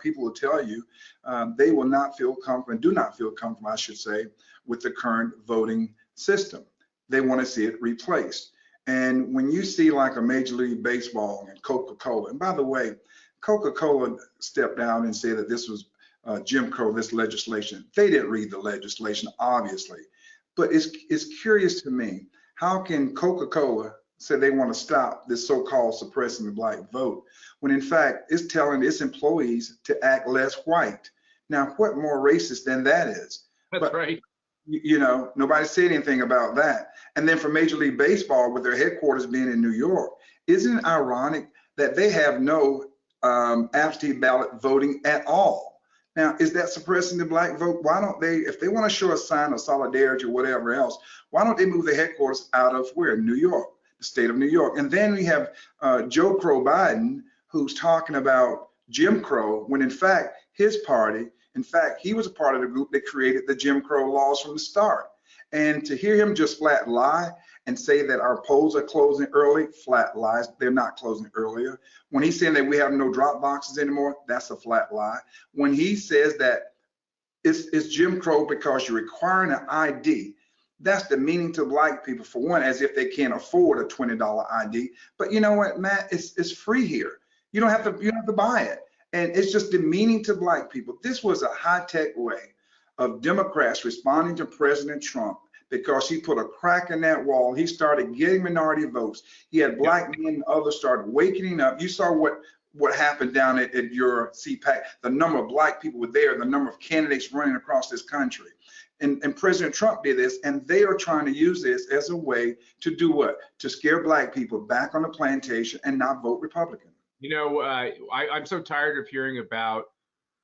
people will tell you they will not feel comfortable, do not feel comfortable, I should say, with the current voting system. They want to see it replaced. And when you see like a Major League Baseball and Coca-Cola, and by the way, Coca-Cola stepped out and said that this was Jim Crow, this legislation. They didn't read the legislation, obviously. But it's curious to me, how can Coca-Cola say they want to stop this so-called suppressing the black vote, when in fact it's telling its employees to act less white? Now, what more racist than that is? That's right. You know, nobody said anything about that. And then for Major League Baseball, with their headquarters being in New York, isn't it ironic that they have no absentee ballot voting at all? Now, is that suppressing the black vote? Why don't they, if they want to show a sign of solidarity or whatever else, why don't they move their headquarters out of where? New York, the state of New York. And then we have Joe Crow Biden, who's talking about Jim Crow, when in fact, his party, in fact, he was a part of the group that created the Jim Crow laws from the start. And to hear him just flat lie and say that our polls are closing early, flat lies. They're not closing earlier. When he's saying that we have no drop boxes anymore, that's a flat lie. When he says that it's Jim Crow because you're requiring an ID, that's demeaning to black people, for one, as if they can't afford a $20 ID. But you know what, Matt, it's free here. You don't have to buy it. And it's just demeaning to black people. This was a high-tech way of Democrats responding to President Trump, because he put a crack in that wall. He started getting minority votes. He had black men and others started waking up. You saw what happened down at your CPAC. The number of black people were there, the number of candidates running across this country. And President Trump did this, and they are trying to use this as a way to do what? To scare black people back on the plantation and not vote Republican. You know, I'm so tired of hearing about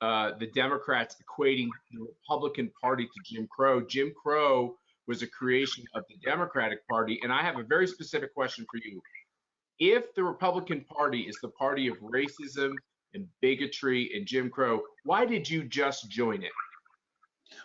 the Democrats equating the Republican Party to Jim Crow. Jim Crow was a creation of the Democratic Party, and I have a very specific question for you. If the Republican Party is the party of racism and bigotry and Jim Crow, why did you just join it?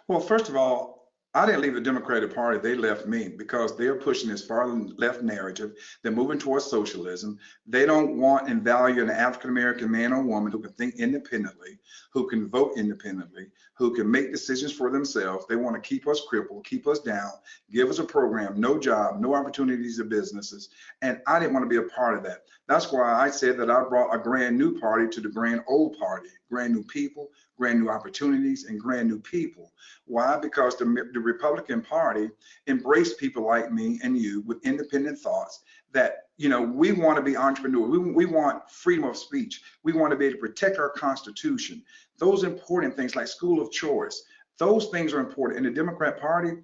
Well, first of all, I didn't leave the Democratic Party. They left me, because they're pushing this far left narrative. They're moving towards socialism. They don't want and value an African-American man or woman who can think independently, who can vote independently, who can make decisions for themselves. They want to keep us crippled, keep us down, give us a program, no job, no opportunities of businesses. And I didn't want to be a part of that. That's why I said that I brought a brand new party to the grand old party, brand new people, brand new opportunities, and brand new people. Why? Because the Republican Party embraced people like me and you with independent thoughts that, you know, we want to be entrepreneurs. We want freedom of speech. We want to be able to protect our Constitution. Those important things like school of choice, those things are important. In the Democrat Party,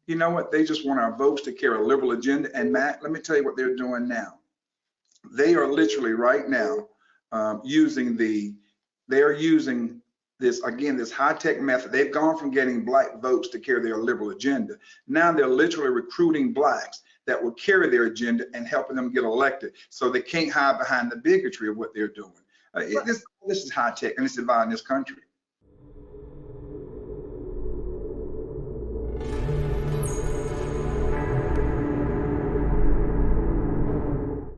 you know what? They just want our votes to carry a liberal agenda. And Matt, let me tell you what they're doing now. They are literally right now using this, again, this high-tech method. They've gone from getting black votes to carry their liberal agenda. Now they're literally recruiting blacks that will carry their agenda and helping them get elected, so they can't hide behind the bigotry of what they're doing. This is high-tech, and it's dividing this country.